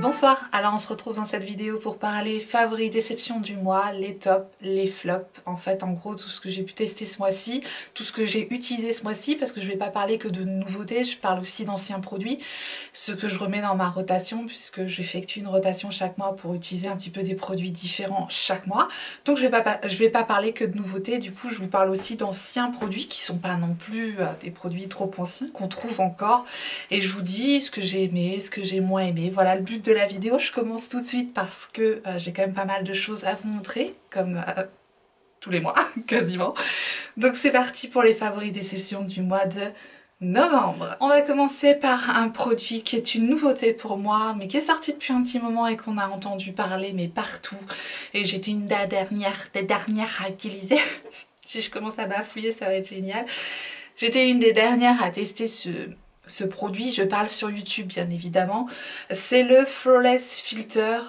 Bonsoir, alors on se retrouve dans cette vidéo pour parler favoris déception du mois, les tops, les flops, en fait en gros tout ce que j'ai pu tester ce mois-ci, tout ce que j'ai utilisé ce mois-ci parce que je vais pas parler que de nouveautés, je parle aussi d'anciens produits, ce que je remets dans ma rotation puisque j'effectue une rotation chaque mois pour utiliser un petit peu des produits différents chaque mois. Donc je vais pas parler que de nouveautés, du coup je vous parle aussi d'anciens produits qui sont pas non plus des produits trop anciens, qu'on trouve encore, et je vous dis ce que j'ai aimé, ce que j'ai moins aimé. Voilà le but de la vidéo. Je commence tout de suite parce que j'ai quand même pas mal de choses à vous montrer, comme tous les mois quasiment. Donc c'est parti pour les favoris déceptions du mois de novembre. On va commencer par un produit qui est une nouveauté pour moi, mais qui est sorti depuis un petit moment et qu'on a entendu parler mais partout. Et j'étais une des dernières à utiliser. Si je commence à bafouiller, ça va être génial. J'étais une des dernières à tester ce produit, je parle sur YouTube bien évidemment, c'est le Flawless Filter,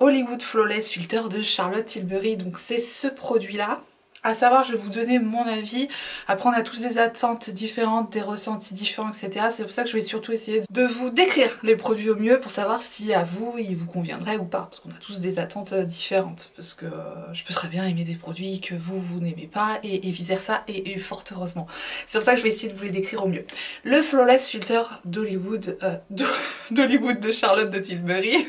Hollywood Flawless Filter de Charlotte Tilbury. Donc c'est ce produit là. À savoir, je vais vous donner mon avis. Après, on a tous des attentes différentes, des ressentis différents, etc. C'est pour ça que je vais surtout essayer de vous décrire les produits au mieux pour savoir si à vous, ils vous conviendraient ou pas. Parce qu'on a tous des attentes différentes. Parce que je peux très bien aimer des produits que vous n'aimez pas et vice versa, et fort heureusement. C'est pour ça que je vais essayer de vous les décrire au mieux. Le Flawless Filter d'Hollywood, d'Hollywood de Charlotte de Tilbury.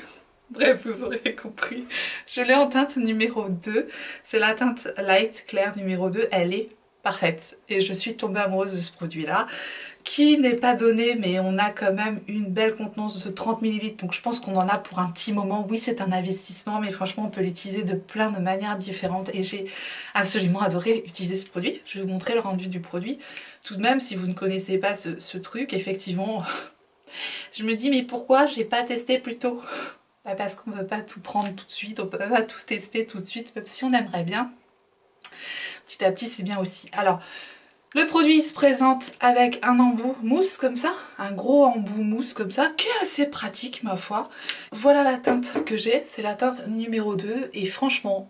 Bref, vous aurez compris. Je l'ai en teinte numéro 2. C'est la teinte Light Clair numéro 2. Elle est parfaite. Et je suis tombée amoureuse de ce produit-là, qui n'est pas donné, mais on a quand même une belle contenance de 30 ml. Donc je pense qu'on en a pour un petit moment. Oui, c'est un investissement, mais franchement, on peut l'utiliser de plein de manières différentes. Et j'ai absolument adoré utiliser ce produit. Je vais vous montrer le rendu du produit. Tout de même, si vous ne connaissez pas ce truc, effectivement, je me dis, mais pourquoi j'ai pas testé plus tôt ? Parce qu'on ne veut pas tout prendre tout de suite, on ne peut pas tout tester tout de suite, même si on aimerait bien. Petit à petit, c'est bien aussi. Alors, le produit se présente avec un embout mousse comme ça, un gros embout mousse comme ça, qui est assez pratique ma foi. Voilà la teinte que j'ai, c'est la teinte numéro 2, et franchement,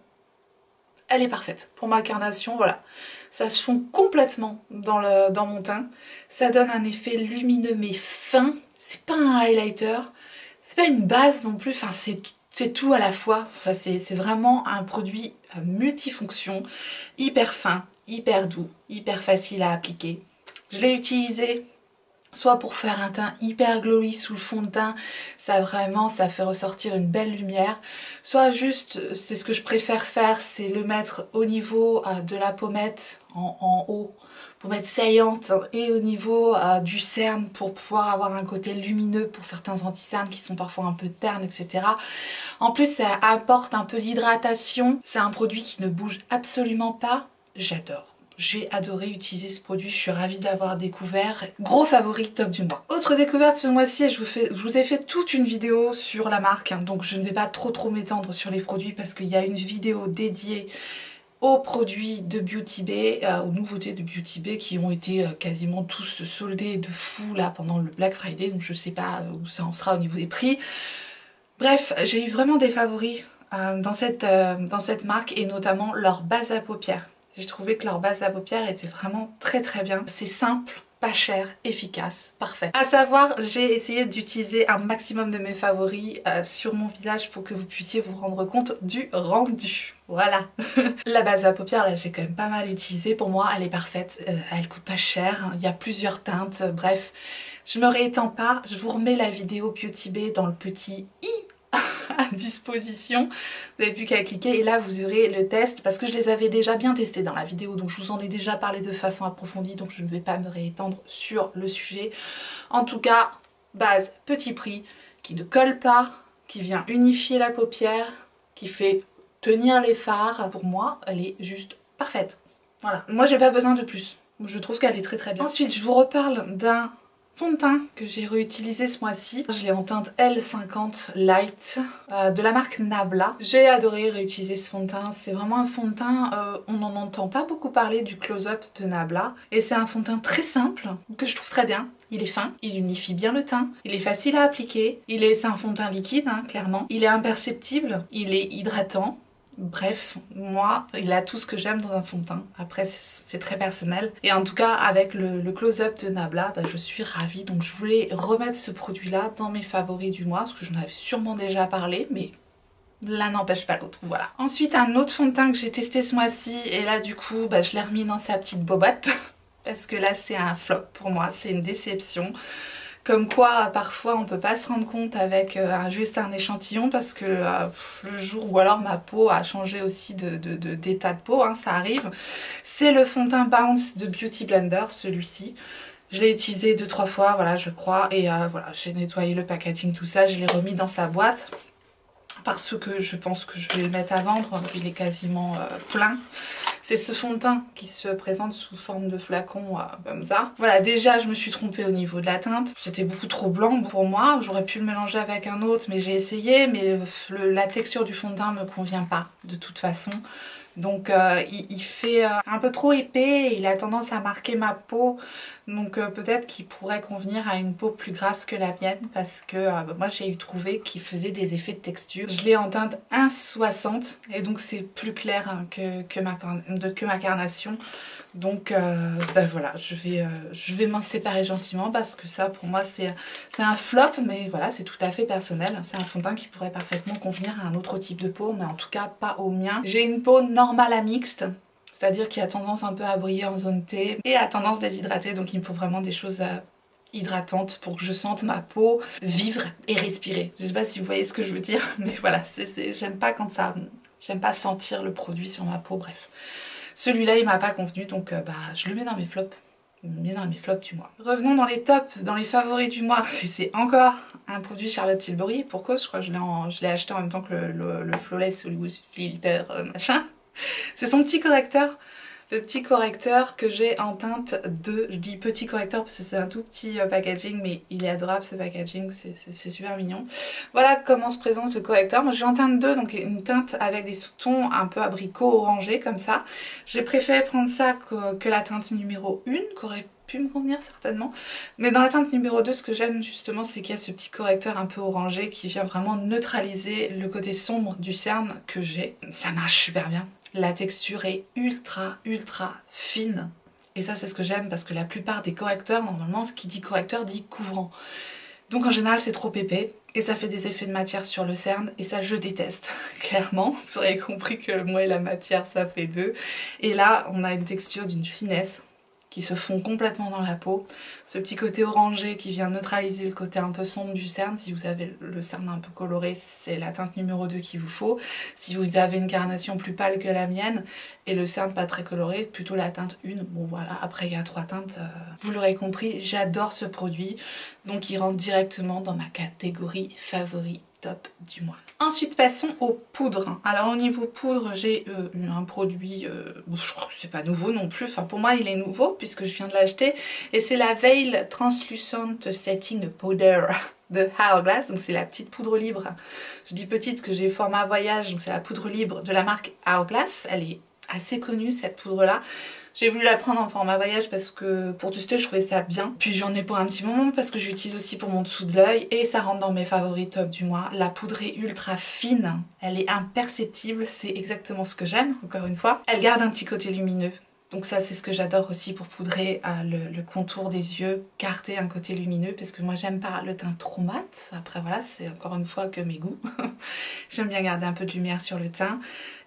elle est parfaite. Pour ma carnation, voilà. Ça se fond complètement dans mon teint. Ça donne un effet lumineux mais fin. C'est pas un highlighter. C'est pas une base non plus, enfin c'est tout à la fois. Enfin, c'est vraiment un produit multifonction, hyper fin, hyper doux, hyper facile à appliquer. Je l'ai utilisé soit pour faire un teint hyper glowy sous le fond de teint, ça fait ressortir une belle lumière, soit juste, c'est ce que je préfère faire, c'est le mettre au niveau de la pommette en haut, pommette saillante, et au niveau du cerne pour pouvoir avoir un côté lumineux pour certains anti-cernes qui sont parfois un peu ternes, etc. En plus, ça apporte un peu d'hydratation, c'est un produit qui ne bouge absolument pas, j'adore. J'ai adoré utiliser ce produit, je suis ravie de l'avoir découvert. Gros favori top du mois. Autre découverte ce mois-ci, je vous ai fait toute une vidéo sur la marque, donc je ne vais pas trop m'étendre sur les produits parce qu'il y a une vidéo dédiée aux produits de Beauty Bay, aux nouveautés de Beauty Bay qui ont été quasiment tous soldés de fou là pendant le Black Friday, donc je sais pas où ça en sera au niveau des prix. Bref, j'ai eu vraiment des favoris dans cette marque, et notamment leur base à paupières. J'ai trouvé que leur base à paupières était vraiment très bien. C'est simple, pas cher, efficace, parfait. À savoir, j'ai essayé d'utiliser un maximum de mes favoris sur mon visage pour que vous puissiez vous rendre compte du rendu. Voilà. La base à paupières, là, j'ai quand même pas mal utilisé. Pour moi, elle est parfaite. Elle coûte pas cher. Il y a plusieurs teintes. Bref, je me réétends pas. Je vous remets la vidéo Beauty Bay dans le petit i à disposition, vous n'avez plus qu'à cliquer et là vous aurez le test, parce que je les avais déjà bien testés dans la vidéo, donc je vous en ai déjà parlé de façon approfondie, donc je ne vais pas me réétendre sur le sujet. En tout cas, base petit prix, qui ne colle pas, qui vient unifier la paupière, qui fait tenir les fards. Pour moi, elle est juste parfaite. Voilà, moi j'ai pas besoin de plus, je trouve qu'elle est très bien. Ensuite, je vous reparle d'un fond de teint que j'ai réutilisé ce mois-ci. Je l'ai en teinte L50 Light de la marque Nabla. J'ai adoré réutiliser ce fond de teint. C'est vraiment un fond de teint, on n'en entend pas beaucoup parler du close-up de Nabla. Et c'est un fond de teint très simple, que je trouve très bien. Il est fin, il unifie bien le teint, il est facile à appliquer, c'est un fond de teint liquide, hein, clairement. Il est imperceptible, il est hydratant. Bref, moi, il a tout ce que j'aime dans un fond de teint. Après, c'est très personnel. Et en tout cas, avec le close-up de Nabla, bah, je suis ravie. Donc je voulais remettre ce produit-là dans mes favoris du mois, parce que j'en avais sûrement déjà parlé, mais l'un n'empêche pas l'autre, voilà. Ensuite, un autre fond de teint que j'ai testé ce mois-ci, et là du coup, bah, je l'ai remis dans sa petite bobotte, parce que là c'est un flop pour moi, c'est une déception. Comme quoi, parfois, on peut pas se rendre compte avec juste un échantillon parce que le jour ou alors ma peau a changé aussi d'état de peau, hein, ça arrive. C'est le fond de teint Bounce de Beauty Blender, celui-ci. Je l'ai utilisé 2-3 fois, voilà, je crois, et voilà, j'ai nettoyé le packaging, tout ça, je l'ai remis dans sa boîte. Parce que je pense que je vais le mettre à vendre, il est quasiment plein. C'est ce fond de teint qui se présente sous forme de flacon comme ça. Voilà, déjà je me suis trompée au niveau de la teinte. C'était beaucoup trop blanc pour moi. J'aurais pu le mélanger avec un autre, mais j'ai essayé. Mais la texture du fond de teint me convient pas de toute façon. Donc il fait un peu trop épais, il a tendance à marquer ma peau. Donc peut-être qu'il pourrait convenir à une peau plus grasse que la mienne parce que moi j'ai trouvé qu'il faisait des effets de texture. Je l'ai en teinte 1,60 et donc c'est plus clair hein, que ma carnation. Donc bah voilà, je vais m'en séparer gentiment parce que ça pour moi c'est un flop, mais voilà, c'est tout à fait personnel. C'est un fond de teint qui pourrait parfaitement convenir à un autre type de peau, mais en tout cas pas au mien. J'ai une peau normale à mixte, c'est-à-dire qui a tendance un peu à briller en zone T et a tendance déshydrater, donc il me faut vraiment des choses hydratantes pour que je sente ma peau vivre et respirer. Je sais pas si vous voyez ce que je veux dire, mais voilà, j'aime pas quand ça... J'aime pas sentir le produit sur ma peau, bref. Celui-là, il m'a pas convenu, donc bah, je le mets dans mes flops. Je le mets dans mes flops du mois. Revenons dans les tops, dans les favoris du mois. C'est encore un produit Charlotte Tilbury. Pourquoi? Je crois que je l'ai acheté en même temps que le Flawless Hollywood Filter machin. C'est son petit correcteur. Le petit correcteur que j'ai en teinte 2. Je dis petit correcteur parce que c'est un tout petit packaging, mais il est adorable ce packaging, c'est super mignon. Voilà comment se présente le correcteur. Moi j'ai en teinte 2, donc une teinte avec des sous-tons un peu abricot orangé comme ça. J'ai préféré prendre ça que la teinte numéro 1, qui aurait pu me convenir certainement. Mais dans la teinte numéro 2, ce que j'aime justement, c'est qu'il y a ce petit correcteur un peu orangé qui vient vraiment neutraliser le côté sombre du cerne que j'ai. Ça marche super bien. La texture est ultra fine et ça c'est ce que j'aime parce que la plupart des correcteurs, normalement ce qui dit correcteur dit couvrant. Donc en général c'est trop épais et ça fait des effets de matière sur le cerne et ça je déteste clairement. Vous aurez compris que moi et la matière ça fait deux. Et là on a une texture d'une finesse qui se fond complètement dans la peau. Ce petit côté orangé qui vient neutraliser le côté un peu sombre du cerne. Si vous avez le cerne un peu coloré, c'est la teinte numéro 2 qu'il vous faut. Si vous avez une carnation plus pâle que la mienne et le cerne pas très coloré, plutôt la teinte 1. Bon voilà, après il y a 3 teintes. Vous l'aurez compris, j'adore ce produit. Donc il rentre directement dans ma catégorie favori top du mois. Ensuite passons aux poudres. Alors au niveau poudre j'ai un produit, je crois que c'est pas nouveau non plus, enfin pour moi il est nouveau puisque je viens de l'acheter et c'est la Veil Translucent Setting Powder de Hourglass, donc c'est la petite poudre libre. Je dis petite parce que j'ai format voyage, donc c'est la poudre libre de la marque Hourglass, elle est assez connue cette poudre là. J'ai voulu la prendre en format voyage parce que pour tester je trouvais ça bien. Puis j'en ai pour un petit moment parce que j'utilise aussi pour mon dessous de l'œil et ça rentre dans mes favoris top du mois. La poudre est ultra fine, elle est imperceptible, c'est exactement ce que j'aime encore une fois. Elle garde un petit côté lumineux. Donc ça c'est ce que j'adore aussi pour poudrer le contour des yeux, garder un côté lumineux parce que moi j'aime pas le teint trop mat. Après voilà, c'est encore une fois que mes goûts. J'aime bien garder un peu de lumière sur le teint.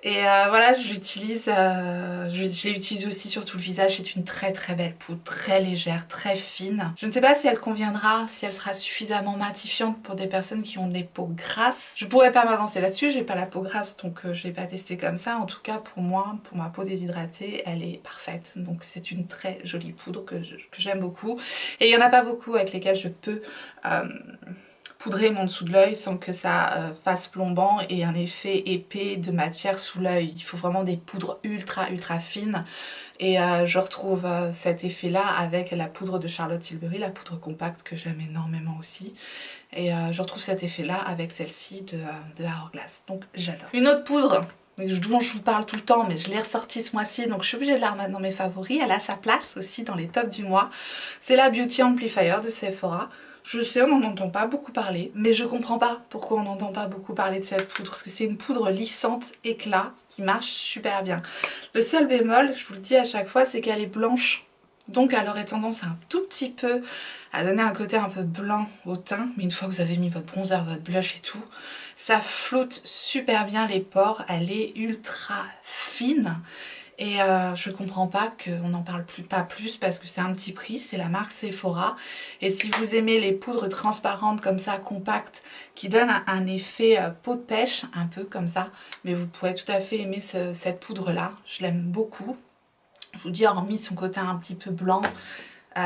Et voilà, je l'utilise, je l'ai utilisé aussi sur tout le visage. C'est une très belle poudre, très légère, très fine. Je ne sais pas si elle conviendra, si elle sera suffisamment matifiante pour des personnes qui ont des peaux grasses. Je pourrais pas m'avancer là-dessus, j'ai pas la peau grasse donc je l'ai pas testé comme ça. En tout cas pour moi, pour ma peau déshydratée, elle est parfaite. Donc c'est une très jolie poudre que j'aime beaucoup. Et il y en a pas beaucoup avec lesquelles je peux poudrer mon dessous de l'œil sans que ça fasse plombant et un effet épais de matière sous l'œil. Il faut vraiment des poudres ultra fines et je retrouve cet effet là avec la poudre de Charlotte Tilbury, la poudre compacte que j'aime énormément aussi, et je retrouve cet effet là avec celle-ci de Hourglass, donc j'adore. Une autre poudre dont je vous parle tout le temps mais je l'ai ressortie ce mois-ci donc je suis obligée de la remettre dans mes favoris, elle a sa place aussi dans les tops du mois, c'est la Beauty Amplifier de Sephora. Je sais, on n'en entend pas beaucoup parler, mais je comprends pas pourquoi on n'entend pas beaucoup parler de cette poudre, parce que c'est une poudre lissante, éclat, qui marche super bien. Le seul bémol, je vous le dis à chaque fois, c'est qu'elle est blanche. Donc elle aurait tendance un tout petit peu à donner un côté un peu blanc au teint, mais une fois que vous avez mis votre bronzer, votre blush et tout, ça floute super bien les pores, elle est ultra fine. Et je comprends pas qu'on n'en parle pas plus parce que c'est un petit prix, c'est la marque Sephora. Et si vous aimez les poudres transparentes comme ça, compactes, qui donnent un effet peau de pêche, un peu comme ça, mais vous pourrez tout à fait aimer cette poudre là, je l'aime beaucoup. Je vous dis, hormis son côté un petit peu blanc,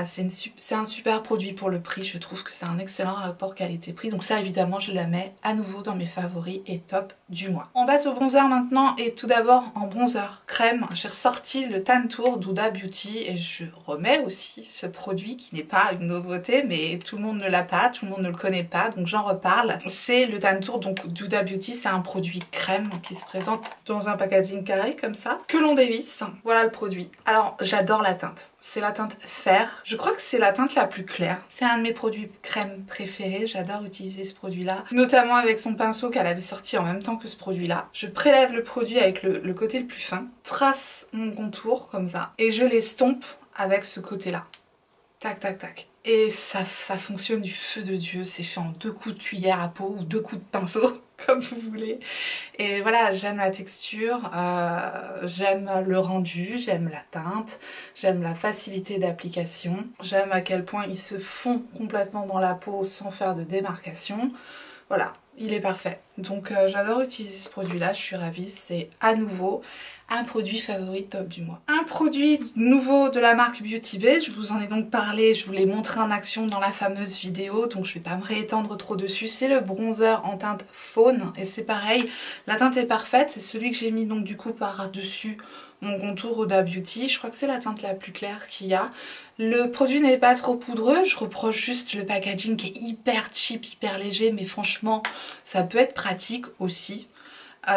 c'est un super produit pour le prix, je trouve que c'est un excellent rapport qualité-prix. Donc ça évidemment je la mets à nouveau dans mes favoris et top du mois. On passe au bronzer maintenant et tout d'abord en bronzer crème, j'ai ressorti le Tan Tour d'Huda Beauty et je remets aussi ce produit qui n'est pas une nouveauté mais tout le monde ne l'a pas, tout le monde ne le connaît pas donc j'en reparle. C'est le Tan Tour donc d'Huda Beauty, c'est un produit crème qui se présente dans un packaging carré comme ça, que l'on dévisse. Voilà le produit. Alors j'adore la teinte, c'est la teinte Fer. Je crois que c'est la teinte la plus claire. C'est un de mes produits crème préférés. J'adore utiliser ce produit-là. Notamment avec son pinceau qu'elle avait sorti en même temps que ce produit-là. Je prélève le produit avec le côté le plus fin. Trace mon contour comme ça. Et je l'estompe avec ce côté-là. Tac, tac, tac. Et ça fonctionne du feu de Dieu. C'est fait en 2 coups de cuillère à peau ou 2 coups de pinceau. Comme vous voulez. Et voilà, j'aime la texture, j'aime le rendu, j'aime la teinte, j'aime la facilité d'application, j'aime à quel point il se fond complètement dans la peau sans faire de démarcation. Voilà, il est parfait. Donc j'adore utiliser ce produit-là, je suis ravie, c'est à nouveau un produit favori top du mois. Un produit nouveau de la marque Beauty Bay, je vous en ai donc parlé, je vous l'ai montré en action dans la fameuse vidéo, donc je vais pas me réétendre trop dessus. C'est le bronzer en teinte faune et c'est pareil, la teinte est parfaite, c'est celui que j'ai mis donc du coup par-dessus mon contour Huda Beauty. Je crois que c'est la teinte la plus claire qu'il y a. Le produit n'est pas trop poudreux, je reproche juste le packaging qui est hyper cheap, hyper léger, mais franchement ça peut être pratique aussi.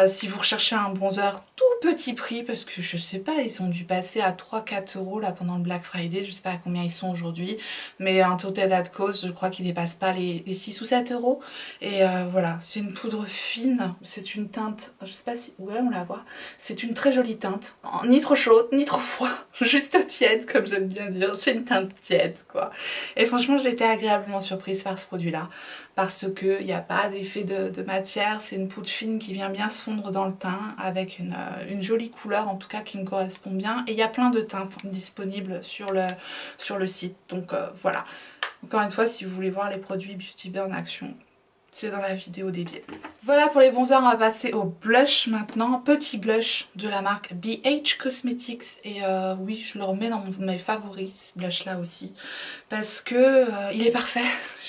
Si vous recherchez un bronzer tout petit prix, parce que je sais pas, ils ont dû passer à 3-4 € là pendant le Black Friday, je sais pas à combien ils sont aujourd'hui, mais un total at cost, je crois qu'ils dépassent pas les 6 ou 7 €. Et voilà, c'est une poudre fine, c'est une teinte, je sais pas si, ouais on la voit, c'est une très jolie teinte, ni trop chaude, ni trop froid, juste tiède comme j'aime bien dire, c'est une teinte tiède quoi. Et franchement j'ai été agréablement surprise par ce produit là, parce qu'il n'y a pas d'effet de matière, c'est une poudre fine qui vient bien se fondre dans le teint avec une jolie couleur en tout cas qui me correspond bien et il y a plein de teintes disponibles sur le site donc voilà. Encore une fois si vous voulez voir les produits Beauty Bay en action, c'est dans la vidéo dédiée. Voilà pour les bronzers, on va passer au blush maintenant. Petit blush de la marque BH Cosmetics et oui je le remets dans mes favoris ce blush là aussi parce que il est parfait.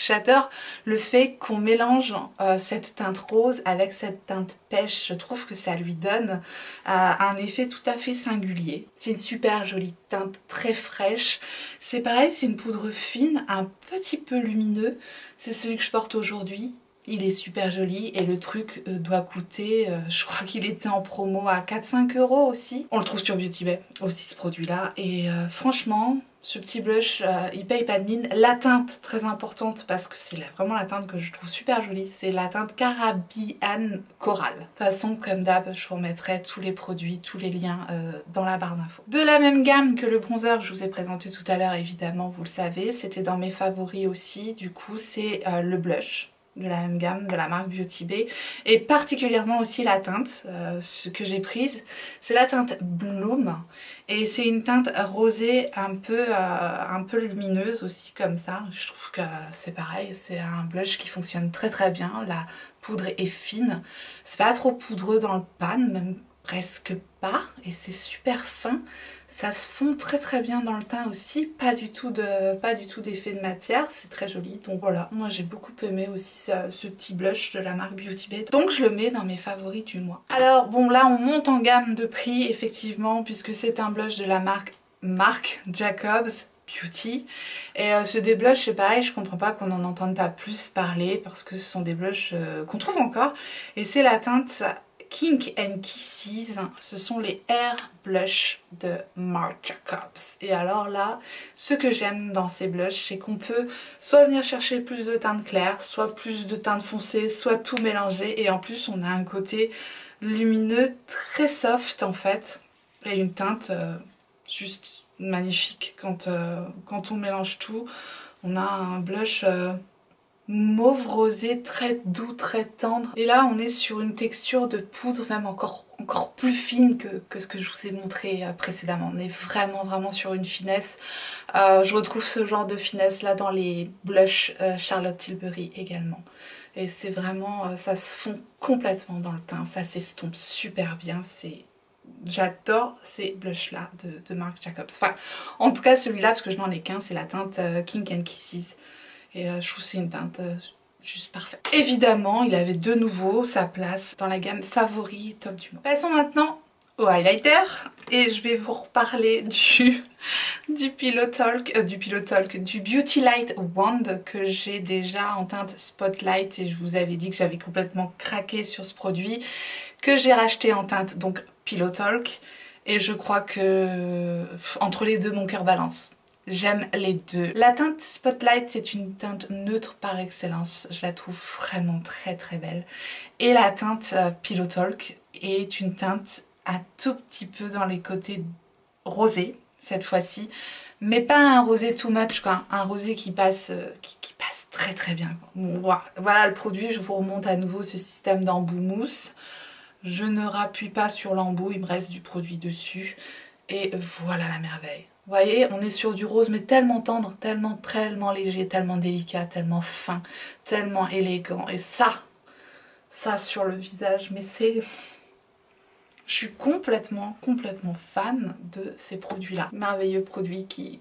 J'adore le fait qu'on mélange cette teinte rose avec cette teinte pêche, je trouve que ça lui donne un effet tout à fait singulier. C'est une super jolie teinte très fraîche, c'est pareil c'est une poudre fine, un petit peu lumineux, c'est celui que je porte aujourd'hui. Il est super joli et le truc doit coûter, je crois qu'il était en promo à 4-5 € aussi. On le trouve sur Beauty Bay aussi ce produit là et franchement ce petit blush il paye pas de mine. La teinte très importante parce que c'est vraiment la teinte que je trouve super jolie, c'est la teinte Caribbean Coral. De toute façon comme d'hab je vous remettrai tous les produits, tous les liens dans la barre d'infos. De la même gamme que le bronzer que je vous ai présenté tout à l'heure évidemment vous le savez, c'était dans mes favoris aussi, du coup c'est le blush de la même gamme de la marque Beauty Bay et particulièrement aussi la teinte ce que j'ai prise c'est la teinte Bloom et c'est une teinte rosée un peu lumineuse aussi comme ça. Je trouve que c'est pareil, c'est un blush qui fonctionne très très bien, la poudre est fine, c'est pas trop poudreux dans le pan, même presque pas et c'est super fin. Ça se fond très très bien dans le teint aussi, pas du tout d'effet de matière, c'est très joli. Donc voilà, moi j'ai beaucoup aimé aussi ce petit blush de la marque Beauty Bay. Donc je le mets dans mes favoris du mois. Alors bon là on monte en gamme de prix effectivement puisque c'est un blush de la marque Jacobs Beauty. Et ce des blushs c'est pareil, je comprends pas qu'on n'en entende pas plus parler parce que ce sont des blushs qu'on trouve encore. Et c'est la teinte Kink and Kisses, ce sont les Air Blush de Marc Jacobs. Et alors là, ce que j'aime dans ces blushs, c'est qu'on peut soit venir chercher plus de teintes claires, soit plus de teintes foncées, soit tout mélanger. Et en plus, on a un côté lumineux très soft en fait. Et une teinte juste magnifique quand on mélange tout. On a un blush mauve rosé très doux, très tendre. Et là on est sur une texture de poudre même encore plus fine que ce que je vous ai montré précédemment. On est vraiment sur une finesse. Je retrouve ce genre de finesse là dans les blushs Charlotte Tilbury également. Et c'est vraiment, ça se fond complètement dans le teint, ça s'estompe super bien. J'adore ces blushs là de Marc Jacobs. Enfin, en tout cas celui-là, parce que je n'en ai qu'un, c'est la teinte Kink and Kisses. Et je trouve que c'est une teinte juste parfaite. Évidemment, il avait de nouveau sa place dans la gamme favori top du mois. Passons maintenant au highlighter. Et je vais vous reparler du Pillow Talk, du Beauty Light Wand que j'ai déjà en teinte Spotlight. Et je vous avais dit que j'avais complètement craqué sur ce produit, que j'ai racheté en teinte donc Pillow Talk. Et je crois que entre les deux, mon cœur balance. J'aime les deux. La teinte Spotlight, c'est une teinte neutre par excellence. Je la trouve vraiment très belle. Et la teinte Pillow Talk est une teinte un tout petit peu dans les côtés rosés, cette fois-ci. Mais pas un rosé too much, quoi. Un rosé qui passe, qui passe très bien. Voilà le produit, je vous remonte à nouveau ce système d'embout mousse. Je ne rappuie pas sur l'embout, il me reste du produit dessus. Et voilà la merveille. Vous voyez, on est sur du rose mais tellement tendre, tellement léger, tellement délicat, tellement fin, tellement élégant. Et ça sur le visage, mais c'est... Je suis complètement fan de ces produits-là. Merveilleux produits qui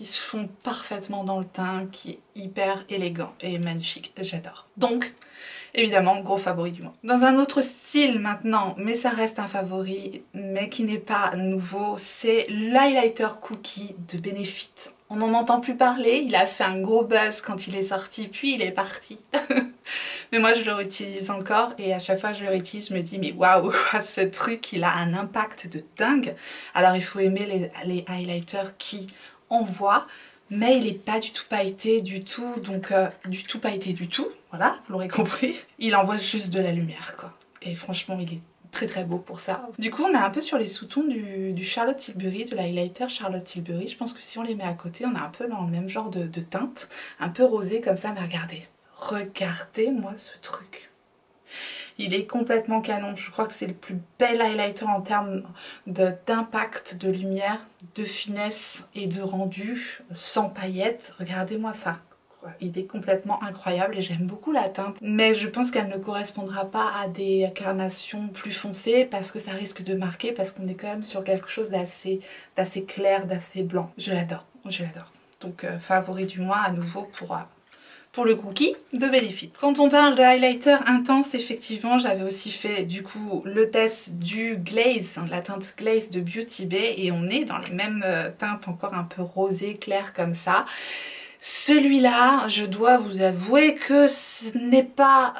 se font parfaitement dans le teint, qui est hyper élégant et magnifique. J'adore. Donc, évidemment, gros favori du mois. Dans un autre style maintenant, mais ça reste un favori, mais qui n'est pas nouveau, c'est l'highlighter Cookie de Benefit. On n'en entend plus parler, il a fait un gros buzz quand il est sorti, puis il est parti. Mais moi je le réutilise encore et à chaque fois que je le réutilise, je me dis mais waouh, ce truc il a un impact de dingue. Alors il faut aimer les highlighters qui envoient, mais il n'est pas du tout pailleté du tout, donc du tout pailleté du tout, voilà, vous l'aurez compris. Il envoie juste de la lumière quoi. Et franchement il est très beau pour ça. Du coup on est un peu sur les sous-tons du Charlotte Tilbury, de l'highlighter Charlotte Tilbury. Je pense que si on les met à côté, on est un peu dans le même genre de teinte, un peu rosé comme ça, mais regardez-moi ce truc. Il est complètement canon. Je crois que c'est le plus bel highlighter en termes d'impact, de lumière, de finesse et de rendu sans paillettes. Regardez-moi ça. Il est complètement incroyable et j'aime beaucoup la teinte. Mais je pense qu'elle ne correspondra pas à des carnations plus foncées parce que ça risque de marquer, parce qu'on est quand même sur quelque chose d'assez clair, d'assez blanc. Je l'adore. Donc favori du mois à nouveau pour le cookie de Benefit. Quand on parle de highlighter intense, effectivement, j'avais aussi fait du coup le test du Glaze, la teinte Glaze de Beauty Bay, et on est dans les mêmes teintes encore un peu rosées, claires comme ça. Celui-là, je dois vous avouer que ce n'est pas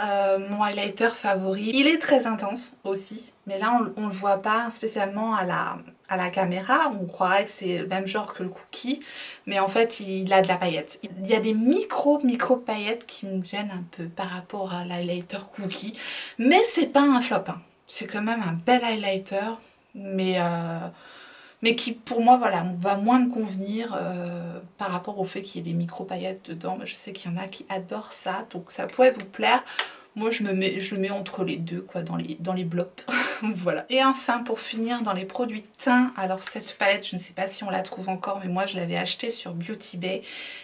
mon highlighter favori. Il est très intense aussi, mais là on le voit pas spécialement à la caméra. On croirait que c'est le même genre que le cookie, mais en fait il a de la paillette. Il y a des micro paillettes qui me gênent un peu par rapport à l'highlighter cookie, mais c'est pas un flop, hein. C'est quand même un bel highlighter, mais qui pour moi voilà, va moins me convenir par rapport au fait qu'il y ait des micro paillettes dedans. Je sais qu'il y en a qui adorent ça, donc ça pourrait vous plaire. Moi je le mets entre les deux quoi, dans les blops. Voilà. Et enfin pour finir dans les produits teint, alors cette palette je ne sais pas si on la trouve encore, mais moi je l'avais achetée sur Beauty Bay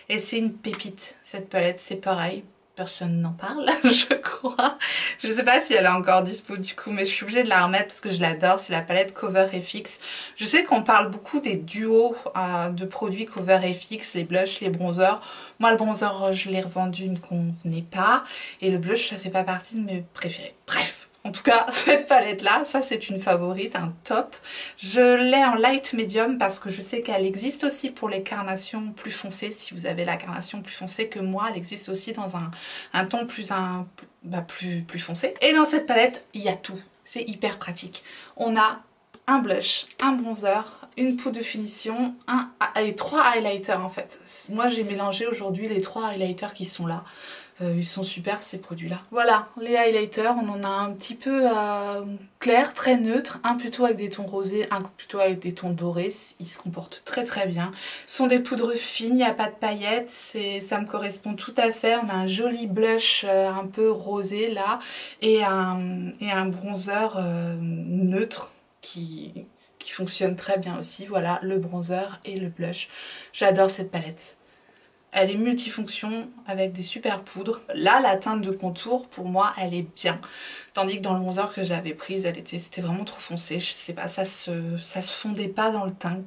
et c'est une pépite cette palette. C'est pareil, personne n'en parle je crois. Je sais pas si elle est encore dispo du coup, mais je suis obligée de la remettre parce que je l'adore. C'est la palette Cover FX. Je sais qu'on parle beaucoup des duos de produits Cover FX, les blushs, les bronzers. Moi le bronzer je l'ai revendu, il ne me convenait pas, et le blush ça fait pas partie de mes préférés. Bref, en tout cas, cette palette-là, ça c'est une favorite, un top. Je l'ai en light medium parce que je sais qu'elle existe aussi pour les carnations plus foncées. Si vous avez la carnation plus foncée que moi, elle existe aussi dans un ton plus foncé. Et dans cette palette, il y a tout. c'est hyper pratique. On a un blush, un bronzer, une poudre de finition, et 3 highlighters en fait. Moi j'ai mélangé aujourd'hui les 3 highlighters qui sont là. Ils sont super ces produits là. Voilà les highlighters, on en a un petit peu clair, très neutre, un plutôt avec des tons rosés, un plutôt avec des tons dorés. Ils se comportent très très bien. Ce sont des poudres fines, il n'y a pas de paillettes, ça me correspond tout à fait. On a un joli blush un peu rosé là et un bronzer neutre qui fonctionne très bien aussi. Voilà le bronzer et le blush. J'adore cette palette. Elle est multifonction avec des super poudres. Là, la teinte de contour, pour moi, elle est bien. Tandis que dans le bronzer que j'avais prise, c'était vraiment trop foncé. Je sais pas, ça se fondait pas dans le teint.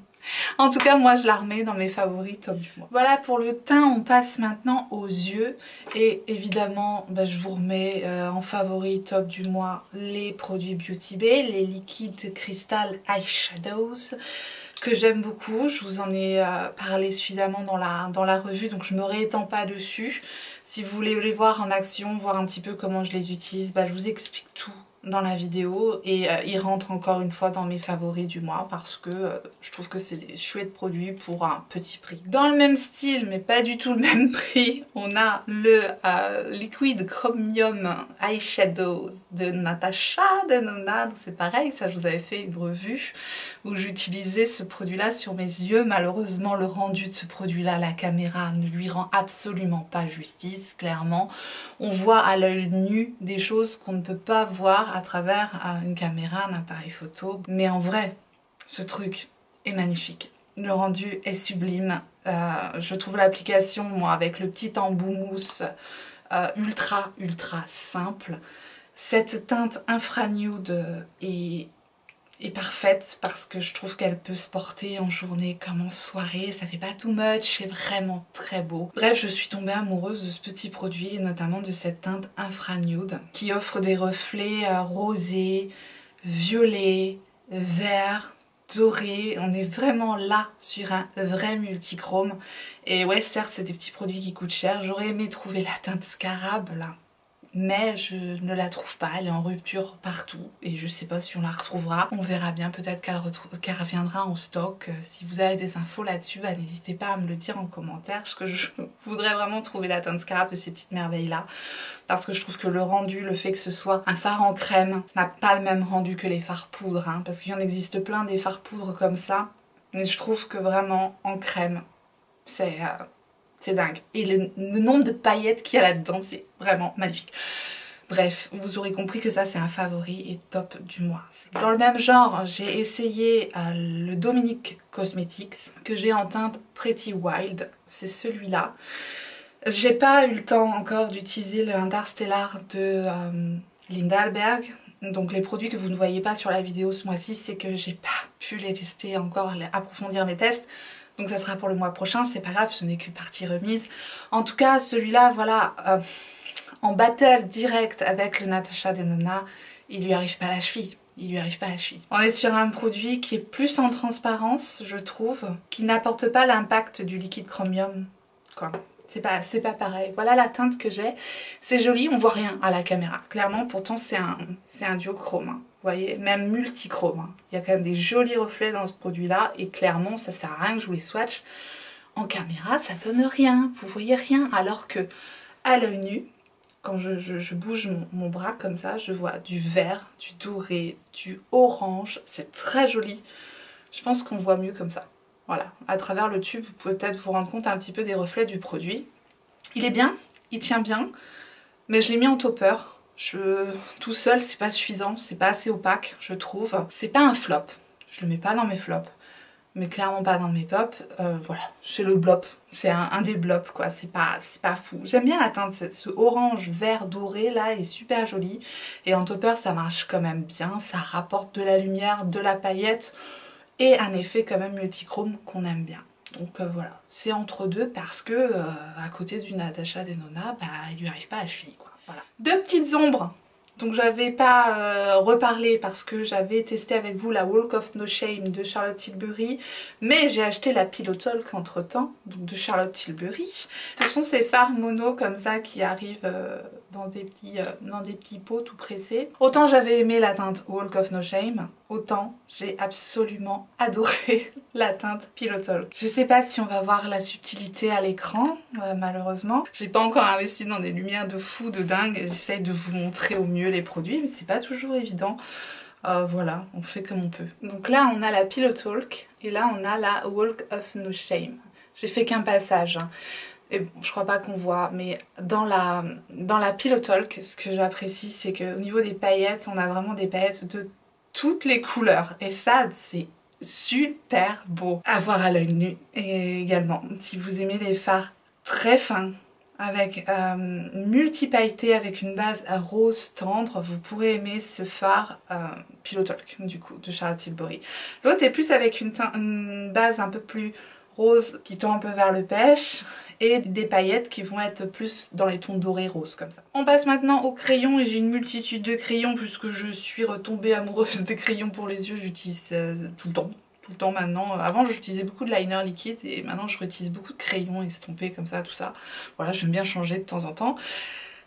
En tout cas, moi, je la remets dans mes favoris top du mois. Voilà pour le teint, on passe maintenant aux yeux. Et évidemment, je vous remets en favori top du mois les produits Beauty Bay, les liquides Crystal Eyeshadows, que j'aime beaucoup. Je vous en ai parlé suffisamment dans la revue, donc je ne me réétends pas dessus. Si vous voulez les voir en action, voir un petit peu comment je les utilise, je vous explique tout dans la vidéo et ils rentrent encore une fois dans mes favoris du mois parce que je trouve que c'est des chouettes produits pour un petit prix. Dans le même style mais pas du tout le même prix, on a le Liquid Chromium Eyeshadows de Natasha Denona. C'est pareil, ça je vous avais fait une revue où j'utilisais ce produit là sur mes yeux. Malheureusement le rendu de ce produit là, la caméra ne lui rend absolument pas justice. Clairement on voit à l'œil nu des choses qu'on ne peut pas voir à travers une caméra, un appareil photo. Mais en vrai, ce truc est magnifique. Le rendu est sublime. Je trouve l'application, moi, avec le petit embout mousse, ultra simple. Cette teinte infra nude est parfaite parce que je trouve qu'elle peut se porter en journée comme en soirée, ça fait pas too much, c'est vraiment très beau. Bref, je suis tombée amoureuse de ce petit produit et notamment de cette teinte infra nude qui offre des reflets rosés, violets, verts, dorés. On est vraiment là sur un vrai multichrome. Et ouais, certes c'est des petits produits qui coûtent cher, j'aurais aimé trouver la teinte scarab là, mais je ne la trouve pas, elle est en rupture partout et je sais pas si on la retrouvera, on verra bien, peut-être qu'elle reviendra en stock. Si vous avez des infos là-dessus, n'hésitez pas à me le dire en commentaire parce que je voudrais vraiment trouver la teinte scarab de ces petites merveilles là parce que je trouve que le rendu, le fait que ce soit un fard en crème, ça n'a pas le même rendu que les fards poudres parce qu'il y en existe plein des fards poudres comme ça, mais je trouve que vraiment en crème c'est dingue. Et le nombre de paillettes qu'il y a là-dedans, c'est vraiment magnifique. Bref, vous aurez compris que ça c'est un favori et top du mois. Dans le même genre, j'ai essayé le Dominique Cosmetics que j'ai en teinte Pretty Wild. C'est celui-là. J'ai pas eu le temps encore d'utiliser le Interstellar de Linda Alberg. Donc les produits que vous ne voyez pas sur la vidéo ce mois-ci, c'est que j'ai pas pu les tester encore, approfondir mes tests. Donc ça sera pour le mois prochain, c'est pas grave, ce n'est que partie remise. En tout cas, celui-là, voilà, en battle direct avec le Natasha Denona, il lui arrive pas à la cheville. Il lui arrive pas à la cheville. On est sur un produit qui est plus en transparence, je trouve, qui n'apporte pas l'impact du liquide chromium, quoi. C'est pas pareil. Voilà la teinte que j'ai. C'est joli, on voit rien à la caméra. Clairement, pourtant c'est un duochrome. Hein. Vous voyez, même multichrome. Hein. Il y a quand même des jolis reflets dans ce produit-là. Et clairement, ça sert à rien que je vous les swatch. En caméra, ça donne rien. Vous voyez rien. Alors que à l'œil nu, quand je bouge mon bras comme ça, je vois du vert, du doré, du orange. C'est très joli. Je pense qu'on voit mieux comme ça. Voilà, à travers le tube, vous pouvez peut-être vous rendre compte un petit peu des reflets du produit. Il est bien, il tient bien, mais je l'ai mis en topper. Tout seul, c'est pas suffisant, c'est pas assez opaque, je trouve. C'est pas un flop, je le mets pas dans mes flops, mais clairement pas dans mes tops. Voilà, c'est le blop, c'est un des blops, quoi, c'est pas fou. J'aime bien la teinte, ce orange vert doré là est super joli. Et en topper, ça marche quand même bien, ça rapporte de la lumière, de la paillette. Et un effet quand même multichrome qu'on aime bien. Donc voilà, c'est entre deux parce que à côté du Natasha Denona, il lui arrive pas à la cheville, quoi. Voilà. Deux petites ombres. Donc j'avais pas reparlé parce que j'avais testé avec vous la Walk of No Shame de Charlotte Tilbury, mais j'ai acheté la Pillow Talk entre temps, donc de Charlotte Tilbury. Ce sont ces fards mono comme ça qui arrivent dans des petits pots tout pressés. Autant j'avais aimé la teinte Walk of No Shame, autant j'ai absolument adoré la teinte Pillow Talk. Je sais pas si on va voir la subtilité à l'écran, malheureusement. J'ai pas encore investi dans des lumières de fou, de dingue. J'essaye de vous montrer au mieux les produits, mais c'est pas toujours évident. Voilà, on fait comme on peut. Donc là on a la Pillow Talk et là on a la Walk of No Shame. J'ai fait qu'un passage, hein. Et bon, je crois pas qu'on voit, mais dans la Pillow Talk, ce que j'apprécie, c'est qu'au niveau des paillettes, on a vraiment des paillettes de toutes les couleurs. Et ça, c'est super beau à voir à l'œil nu. Et également, si vous aimez les fards très fins, avec multi-pailleté, avec une base à rose tendre, vous pourrez aimer ce fard Pillow Talk, du coup, de Charlotte Tilbury. L'autre est plus avec une base un peu plus rose qui tend un peu vers le pêche et des paillettes qui vont être plus dans les tons dorés roses comme ça. On passe maintenant aux crayons et j'ai une multitude de crayons puisque je suis retombée amoureuse des crayons pour les yeux, j'utilise tout le temps maintenant. Avant j'utilisais beaucoup de liner liquide et maintenant je réutilise beaucoup de crayons estompés comme ça, tout ça. Voilà, j'aime bien changer de temps en temps.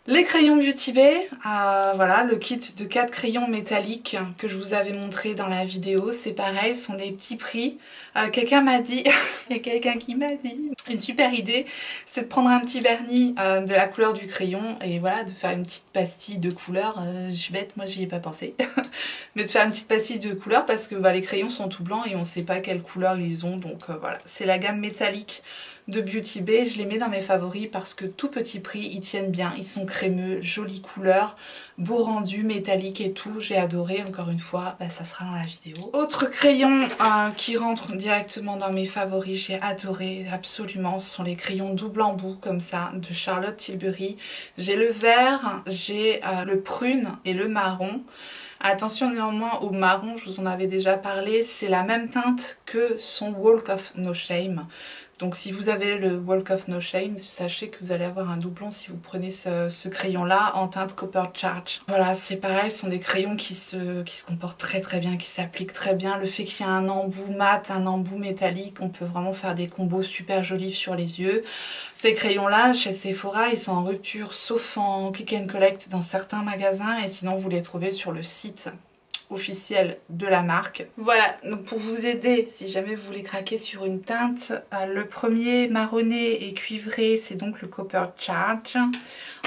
Les crayons Beauty Bay, voilà, le kit de 4 crayons métalliques que je vous avais montré dans la vidéo, c'est pareil, ce sont des petits prix. Quelqu'un m'a dit, il y a quelqu'un qui m'a dit, une super idée, c'est de prendre un petit vernis de la couleur du crayon et voilà, de faire une petite pastille de couleur. Je suis bête, moi j'y ai pas pensé, mais de faire une petite pastille de couleur parce que bah, les crayons sont tout blancs et on sait pas quelle couleur ils ont, donc voilà, c'est la gamme métallique de Beauty Bay, je les mets dans mes favoris parce que tout petit prix, ils tiennent bien, ils sont crémeux, jolie couleur, beau rendu, métallique et tout, j'ai adoré, encore une fois, bah, ça sera dans la vidéo. Autre crayon qui rentre directement dans mes favoris, j'ai adoré absolument, ce sont les crayons double embout comme ça de Charlotte Tilbury. J'ai le vert, j'ai le prune et le marron. Attention néanmoins au marron, je vous en avais déjà parlé, c'est la même teinte que son Walk of No Shame. Donc si vous avez le Walk of No Shame, sachez que vous allez avoir un doublon si vous prenez ce crayon-là en teinte Copper Charge. Voilà, c'est pareil, ce sont des crayons qui se comportent très bien, qui s'appliquent très bien. Le fait qu'il y ait un embout mat, un embout métallique, on peut vraiment faire des combos super jolis sur les yeux. Ces crayons-là, chez Sephora, ils sont en rupture, sauf en click and collect dans certains magasins, et sinon vous les trouvez sur le site officiel de la marque. Voilà, donc pour vous aider, si jamais vous voulez craquer sur une teinte, le premier marronné et cuivré, c'est donc le Copper Charge.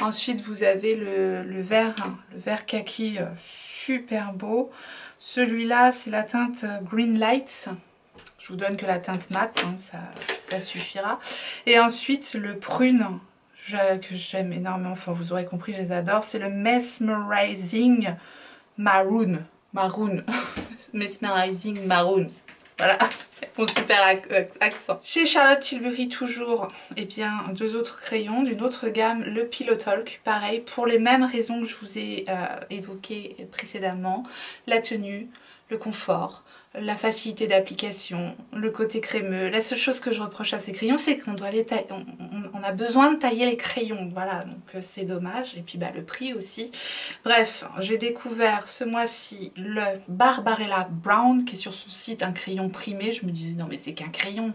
Ensuite, vous avez le vert kaki, super beau. Celui-là, c'est la teinte Green Lights. Je vous donne que la teinte mat, hein, ça suffira. Et ensuite, le prune, que j'aime énormément, enfin vous aurez compris, je les adore, c'est le Mesmerizing Maroon. Mesmerizing Maroon. Voilà, mon super accent. Chez Charlotte Tilbury toujours, eh bien, 2 autres crayons d'une autre gamme, le Pillow Talk. Pareil, pour les mêmes raisons que je vous ai évoquées précédemment. La tenue, le confort, la facilité d'application, le côté crémeux. La seule chose que je reproche à ces crayons, c'est qu'on doit les tailler. On a besoin de tailler les crayons, voilà, donc c'est dommage. Et puis bah, le prix aussi. Bref, j'ai découvert ce mois-ci le Barbarella Brown, qui est sur son site un crayon primé. Je me disais non mais c'est qu'un crayon.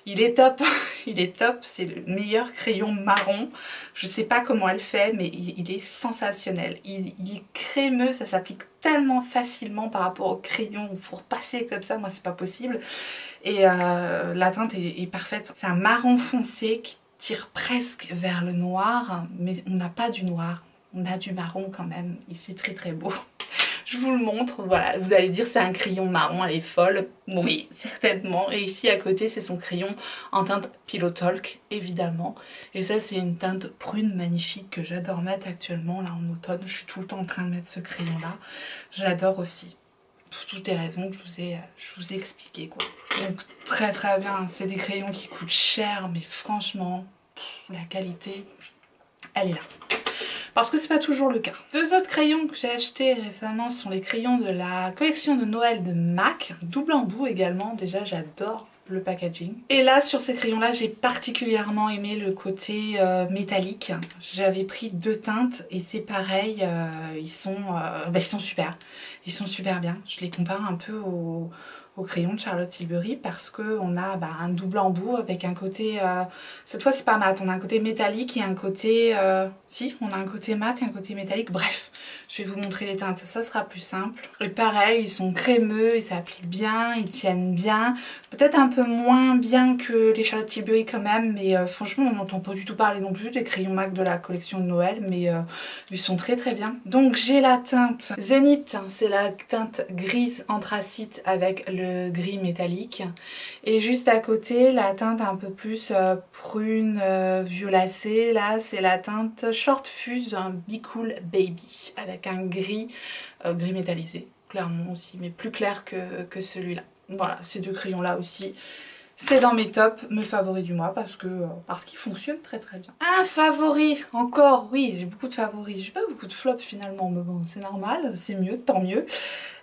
Il est top, il est top, c'est le meilleur crayon marron. Je sais pas comment elle fait, mais il est sensationnel. Il est crémeux, ça s'applique tellement facilement par rapport au crayon. Il faut repasser comme ça, moi c'est pas possible. Et la teinte est parfaite. C'est un marron foncé qui tire presque vers le noir, mais on n'a pas du noir. On a du marron quand même, c'est très beau. Je vous le montre, voilà, vous allez dire c'est un crayon marron, elle est folle. Oui, certainement. Et ici à côté c'est son crayon en teinte Pillow Talk, évidemment. Et ça c'est une teinte prune magnifique que j'adore mettre actuellement, là en automne. Je suis tout le temps en train de mettre ce crayon là. J'adore aussi. Pour toutes les raisons que je vous ai expliquées quoi. Donc très bien, c'est des crayons qui coûtent cher, mais franchement, la qualité, elle est là. Parce que c'est pas toujours le cas. 2 autres crayons que j'ai achetés récemment sont les crayons de la collection de Noël de MAC, double embout également, déjà j'adore le packaging. Et là sur ces crayons là j'ai particulièrement aimé le côté métallique. J'avais pris 2 teintes et c'est pareil, ils sont super. Ils sont super bien. Je les compare un peu au au crayon de Charlotte Tilbury parce qu'on a un double embout avec un côté, cette fois c'est pas mat, on a un côté métallique et un côté, si on a un côté mat et un côté métallique, bref, je vais vous montrer les teintes, ça sera plus simple. Et pareil, ils sont crémeux, ils s'appliquent bien, ils tiennent bien, peut-être un peu moins bien que les Charlotte Tilbury quand même, mais franchement on n'entend pas du tout parler non plus des crayons MAC de la collection de Noël, mais ils sont très très bien. Donc j'ai la teinte Zénith, c'est la teinte grise anthracite avec le gris métallique, et juste à côté la teinte un peu plus prune violacée, là c'est la teinte Short Fuse Be Cool Baby avec un gris métallisé clairement aussi, mais plus clair que celui-là. Voilà, ces deux crayons là aussi, c'est dans mes tops, mes favoris du mois parce qu'ils fonctionnent très très bien. Un favori encore, oui, j'ai beaucoup de favoris, j'ai pas beaucoup de flops finalement, mais bon c'est normal, c'est mieux, tant mieux.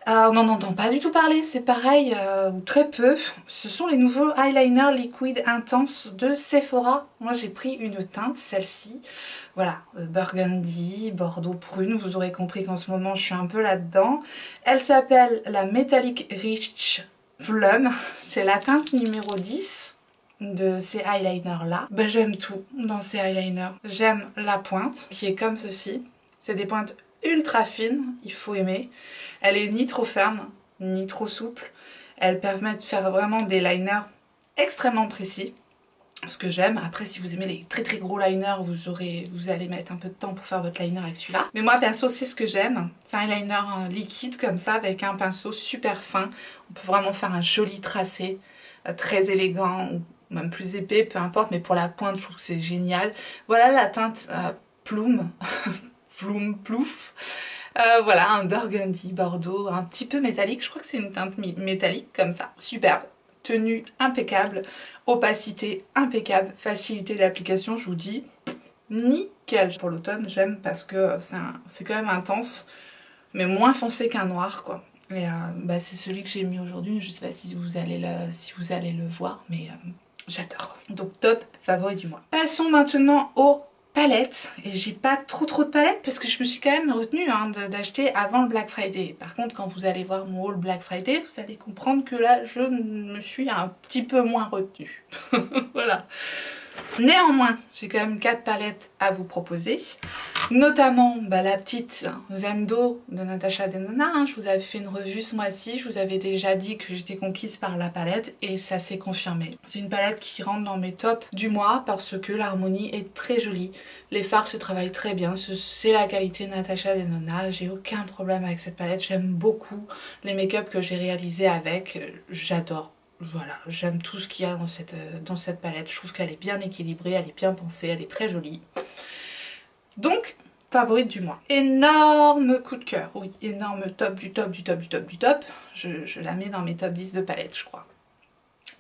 On n'en entend pas du tout parler, c'est pareil, ou très peu. Ce sont les nouveaux eyeliner liquide intense de Sephora. Moi j'ai pris une teinte, celle-ci. Voilà, burgundy, bordeaux prune, vous aurez compris qu'en ce moment je suis un peu là-dedans. Elle s'appelle la Metallic Rich Plum, c'est la teinte numéro 10 de ces eyeliners là. Ben, j'aime tout dans ces eyeliners. J'aime la pointe qui est comme ceci, c'est des pointes ultra fine, il faut aimer. Elle est ni trop ferme, ni trop souple. Elle permet de faire vraiment des liners extrêmement précis. Ce que j'aime. Après, si vous aimez les très très gros liners, vous allez mettre un peu de temps pour faire votre liner avec celui-là. Mais moi, perso, c'est ce que j'aime. C'est un liner liquide comme ça, avec un pinceau super fin. On peut vraiment faire un joli tracé, très élégant, ou même plus épais, peu importe. Mais pour la pointe, je trouve que c'est génial. Voilà la teinte Plume. Plume, plouf. Voilà, un burgundy, bordeaux, un petit peu métallique. Je crois que c'est une teinte métallique comme ça. Superbe. Tenue impeccable. Opacité impeccable. Facilité d'application, je vous dis, nickel. Pour l'automne, j'aime parce que c'est quand même intense, mais moins foncé qu'un noir, quoi. Et c'est celui que j'ai mis aujourd'hui. Je sais pas si vous allez le voir, mais j'adore. Donc top, favori du mois. Passons maintenant au palettes, et j'ai pas trop de palettes parce que je me suis quand même retenue d'acheter avant le Black Friday. Par contre, quand vous allez voir mon haul Black Friday, vous allez comprendre que là je me suis un petit peu moins retenue. Voilà. Néanmoins, j'ai quand même 4 palettes à vous proposer, notamment la petite Zendo de Natasha Denona. Je vous avais fait une revue ce mois-ci, je vous avais déjà dit que j'étais conquise par la palette et ça s'est confirmé. C'est une palette qui rentre dans mes tops du mois parce que l'harmonie est très jolie, les fards se travaillent très bien, c'est la qualité de Natasha Denona, j'ai aucun problème avec cette palette, j'aime beaucoup les make-up que j'ai réalisés avec, j'adore. Voilà, j'aime tout ce qu'il y a dans cette palette. Je trouve qu'elle est bien équilibrée, elle est bien pensée, elle est très jolie. Donc, favorite du mois. Énorme coup de cœur, oui, énorme top du top du top du top du top. Je la mets dans mes top 10 de palettes, je crois.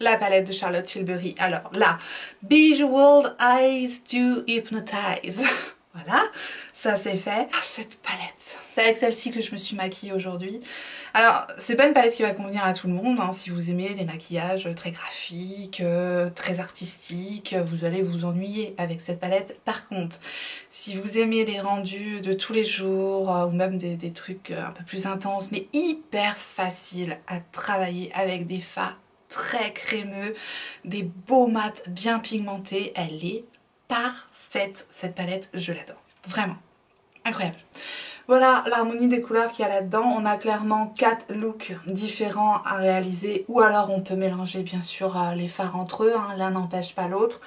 La palette de Charlotte Tilbury. Alors là, Bejeweled Eyes to Hypnotize. Voilà, ça c'est fait. Cette palette. C'est avec celle-ci que je me suis maquillée aujourd'hui. Alors, c'est pas une palette qui va convenir à tout le monde. Si vous aimez les maquillages très graphiques, très artistiques, vous allez vous ennuyer avec cette palette. Par contre, si vous aimez les rendus de tous les jours, ou même des trucs un peu plus intenses, mais hyper faciles à travailler avec des fards très crémeux, des beaux mats bien pigmentés, elle est parfaite cette palette, je l'adore, vraiment, incroyable. Voilà l'harmonie des couleurs qu'il y a là-dedans, on a clairement 4 looks différents à réaliser ou alors on peut mélanger bien sûr les fards entre eux, l'un n'empêche pas l'autre.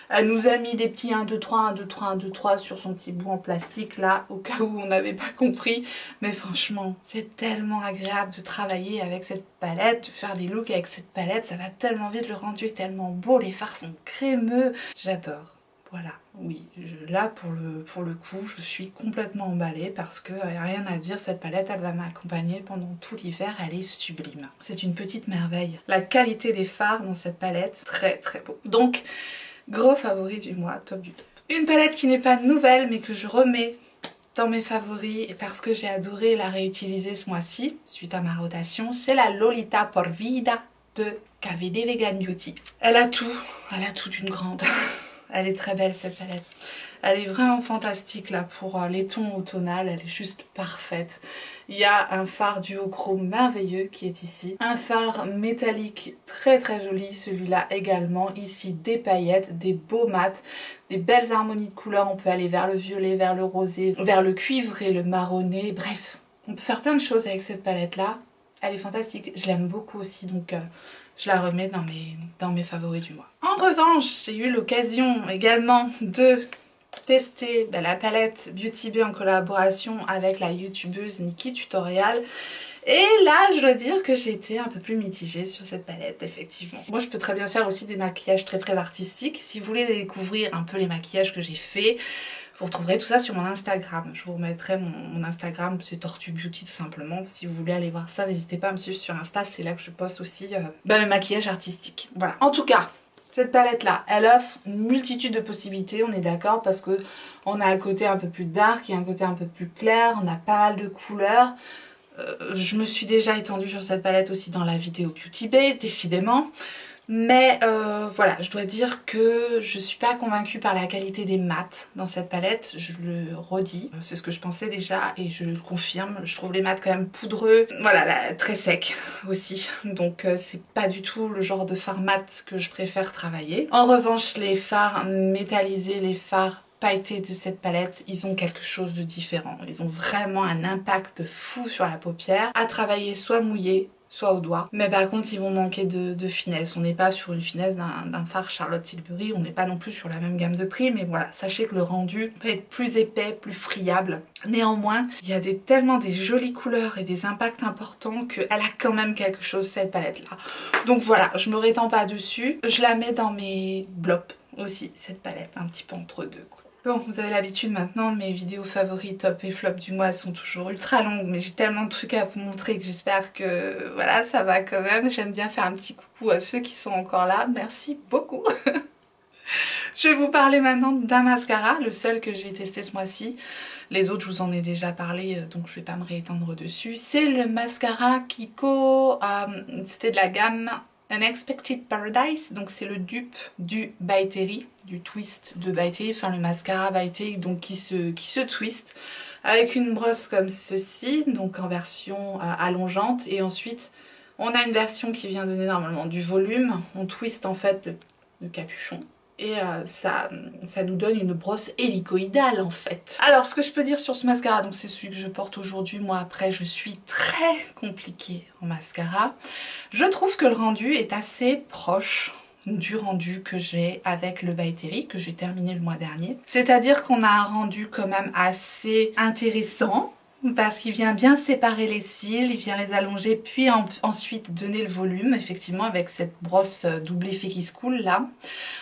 Elle nous a mis des petits 1, 2, 3, 1, 2, 3, 1, 2, 3 sur son petit bout en plastique là, au cas où on n'avait pas compris. Mais franchement, c'est tellement agréable de travailler avec cette palette, de faire des looks avec cette palette, ça va tellement vite, le rendu est tellement beau, les fards sont crémeux, j'adore. Voilà, oui, là pour le coup, je suis complètement emballée parce que rien à dire, cette palette, elle va m'accompagner pendant tout l'hiver, elle est sublime. C'est une petite merveille. La qualité des fards dans cette palette, très très beau. Donc, gros favori du mois, top du top. Une palette qui n'est pas nouvelle mais que je remets dans mes favoris parce que j'ai adoré la réutiliser ce mois-ci, suite à ma rotation, c'est la Lolita Por Vida de KVD Vegan Beauty. Elle a tout d'une grande. Elle est très belle cette palette. Elle est vraiment fantastique là pour les tons automnales, elle est juste parfaite. Il y a un fard duochrome merveilleux qui est ici. Un fard métallique très joli, celui-là également. Ici des paillettes, des beaux mats, des belles harmonies de couleurs. On peut aller vers le violet, vers le rosé, vers le cuivré, le marronné, bref. On peut faire plein de choses avec cette palette là. Elle est fantastique, je l'aime beaucoup aussi, donc je la remets dans mes favoris du mois. En revanche, j'ai eu l'occasion également de tester la palette Beauty Bay en collaboration avec la youtubeuse Nikki Tutorial. Et là, je dois dire que j'ai été un peu plus mitigée sur cette palette, effectivement. Moi, je peux très bien faire aussi des maquillages très artistiques. Si vous voulez découvrir un peu les maquillages que j'ai faits, vous retrouverez tout ça sur mon Instagram. Je vous remettrai mon Instagram, c'est Tortue Beauty tout simplement. Si vous voulez aller voir ça, n'hésitez pas à me suivre sur Insta, c'est là que je poste aussi mes maquillages artistiques. Voilà. En tout cas, cette palette là, elle offre une multitude de possibilités, on est d'accord, parce que on a un côté un peu plus dark, il y a un côté un peu plus clair, on a pas mal de couleurs. Je me suis déjà étendue sur cette palette aussi dans la vidéo Beauty Bay, décidément. Mais voilà, je dois dire que je suis pas convaincue par la qualité des mats dans cette palette, je le redis. C'est ce que je pensais déjà et je le confirme. Je trouve les mats quand même poudreux, voilà, là, très secs aussi. Donc c'est pas du tout le genre de fard mat que je préfère travailler. En revanche, les fards métallisés, les fards pailletés de cette palette, ils ont quelque chose de différent. Ils ont vraiment un impact fou sur la paupière, à travailler soit mouillé, soit au doigt. Mais par contre, ils vont manquer de finesse. On n'est pas sur une finesse d'un fard Charlotte Tilbury, on n'est pas non plus sur la même gamme de prix, mais voilà, sachez que le rendu peut être plus épais, plus friable. Néanmoins, il y a tellement des jolies couleurs et des impacts importants qu'elle a quand même quelque chose, cette palette-là. Donc voilà, je me rétends pas dessus. Je la mets dans mes blops aussi, cette palette, un petit peu entre deux, quoi. Bon, vous avez l'habitude maintenant, mes vidéos favoris top et flop du mois sont toujours ultra longues, mais j'ai tellement de trucs à vous montrer que j'espère que voilà, ça va quand même. J'aime bien faire un petit coucou à ceux qui sont encore là, merci beaucoup. Je vais vous parler maintenant d'un mascara, le seul que j'ai testé ce mois-ci. Les autres, je vous en ai déjà parlé, donc je vais pas me réétendre dessus. C'est le mascara Kiko, c'était de la gamme Unexpected Paradise, donc c'est le dupe du By Terry, du twist de By Terry, enfin le mascara By Terry donc qui se twist avec une brosse comme ceci, donc en version allongeante, et ensuite on a une version qui vient donner normalement du volume, on twist en fait le capuchon. Et ça nous donne une brosse hélicoïdale en fait. Alors ce que je peux dire sur ce mascara, donc c'est celui que je porte aujourd'hui. Moi après je suis très compliquée en mascara. Je trouve que le rendu est assez proche du rendu que j'ai avec le By Terry que j'ai terminé le mois dernier. C'est-à-dire qu'on a un rendu quand même assez intéressant, parce qu'il vient bien séparer les cils, il vient les allonger, puis ensuite donner le volume, effectivement, avec cette brosse double effet qui se coule là.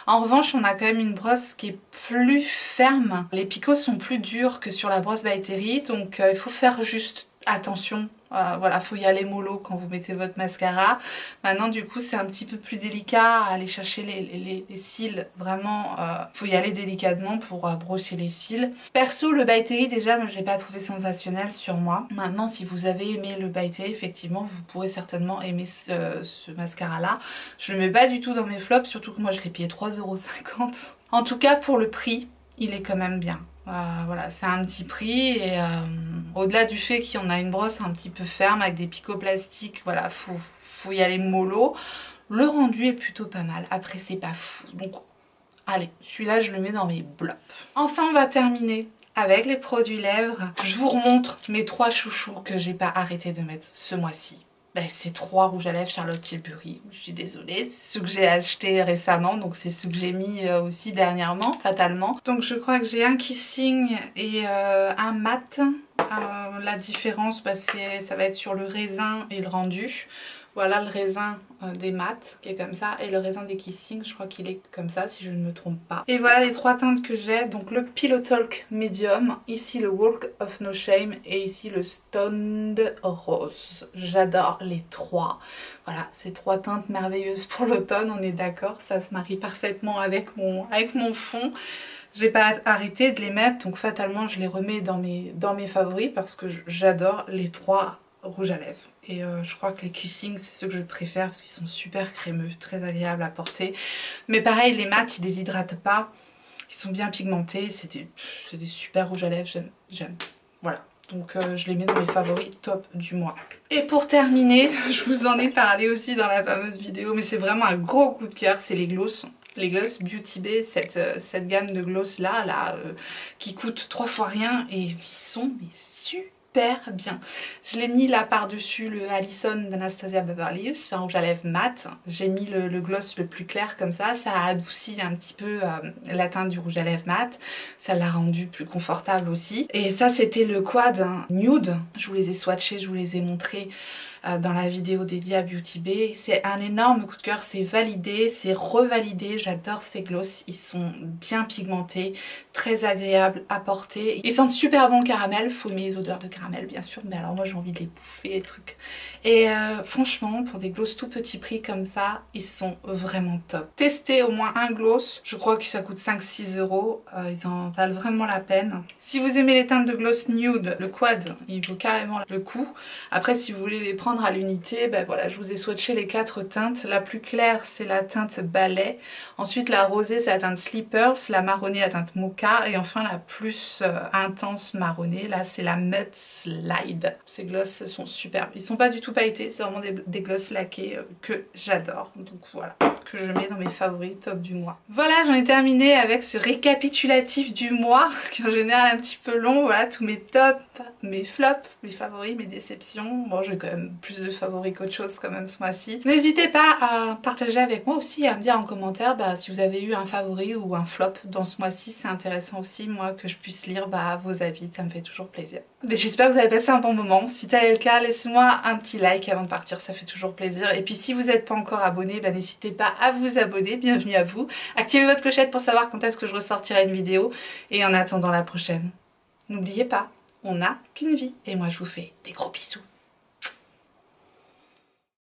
En revanche, on a quand même une brosse qui est plus ferme. Les picots sont plus durs que sur la brosse By Terry, donc il faut faire juste attention. Voilà, faut y aller mollo quand vous mettez votre mascara. Maintenant du coup c'est un petit peu plus délicat à aller chercher les cils. Vraiment, faut y aller délicatement pour brosser les cils. Perso le By Terry déjà, moi je l'ai pas trouvé sensationnel sur moi. Maintenant si vous avez aimé le By Terry, effectivement vous pourrez certainement aimer ce mascara là. Je le mets pas du tout dans mes flops, surtout que moi je l'ai payé 3,50 €. En tout cas pour le prix, il est quand même bien. Voilà, c'est un petit prix et au-delà du fait qu'il y en a une brosse un petit peu ferme avec des picots plastiques, voilà, faut y aller mollo. Le rendu est plutôt pas mal, après c'est pas fou, donc allez, celui-là je le mets dans mes blops. Enfin on va terminer avec les produits lèvres. Je vous remontre mes 3 chouchous que j'ai pas arrêté de mettre ce mois-ci. C'est 3 rouges à lèvres Charlotte Tilbury, je suis désolée, c'est ceux que j'ai acheté récemment, donc c'est ceux que j'ai mis aussi dernièrement, fatalement. Donc je crois que j'ai un kissing et un mat. La différence, ça va être sur le raisin et le rendu. Voilà le raisin des mats qui est comme ça, et le raisin des kissing je crois qu'il est comme ça si je ne me trompe pas. Et voilà les 3 teintes que j'ai, donc le Pillow Talk Medium, ici le Walk of No Shame et ici le Stoned Rose. J'adore les 3. Voilà, ces 3 teintes merveilleuses pour l'automne, on est d'accord, ça se marie parfaitement avec mon fond. J'ai pas arrêté de les mettre, donc fatalement je les remets dans mes favoris parce que j'adore les 3 rouges à lèvres. Et je crois que les kissing c'est ceux que je préfère parce qu'ils sont super crémeux, très agréables à porter. Mais pareil, les mats ils déshydratent pas, ils sont bien pigmentés, c'est des super rouges à lèvres, j'aime. Voilà. Donc je les mets dans mes favoris top du mois. Et pour terminer, je vous en ai parlé aussi dans la fameuse vidéo, mais c'est vraiment un gros coup de cœur, c'est les gloss. Les gloss Beauty Bay, cette gamme de gloss là, qui coûte 3 fois rien et qui sont mais super bien. Je l'ai mis là par-dessus le Alison d'Anastasia Beverly Hills, c'est un rouge à lèvres mat. J'ai mis le gloss le plus clair comme ça a adouci un petit peu la teinte du rouge à lèvres mat. Ça l'a rendu plus confortable aussi. Et ça c'était le quad nude. Je vous les ai swatchés, je vous les ai montrés dans la vidéo dédiée à Beauty Bay. C'est un énorme coup de cœur, c'est validé, c'est revalidé, j'adore ces gloss, ils sont bien pigmentés, très agréables à porter. Ils sentent super bon caramel, faut aimer les odeurs de caramel bien sûr, mais alors moi j'ai envie de les bouffer les trucs. Et franchement pour des gloss tout petit prix comme ça, ils sont vraiment top. Testez au moins un gloss, je crois que ça coûte 5-6 €, ils en valent vraiment la peine. Si vous aimez les teintes de gloss nude, le quad il vaut carrément le coup. Après si vous voulez les prendre à l'unité, ben voilà, je vous ai swatché les 4 teintes. La plus claire c'est la teinte balai, ensuite la rosée c'est la teinte slippers, la marronnée la teinte mocha et enfin la plus intense marronnée là c'est la mud slide. Ces gloss sont superbes, ils sont pas du tout pailletés, c'est vraiment des gloss laqués que j'adore, donc voilà, que je mets dans mes favoris top du mois. Voilà, j'en ai terminé avec ce récapitulatif du mois qui en général est un petit peu long. Voilà tous mes tops, mes flops, mes favoris, mes déceptions. Bon, j'ai quand même plus de favoris qu'autre chose quand même ce mois-ci. N'hésitez pas à partager avec moi aussi, à me dire en commentaire si vous avez eu un favori ou un flop dans ce mois-ci. C'est intéressant aussi moi que je puisse lire vos avis, ça me fait toujours plaisir. Mais j'espère que vous avez passé un bon moment. Si tel est le cas, laissez-moi un petit like avant de partir, ça fait toujours plaisir. Et puis si vous n'êtes pas encore abonné, n'hésitez pas à vous abonner, bienvenue à vous. Activez votre clochette pour savoir quand est-ce que je ressortirai une vidéo. Et en attendant la prochaine, n'oubliez pas, on n'a qu'une vie. Et moi je vous fais des gros bisous.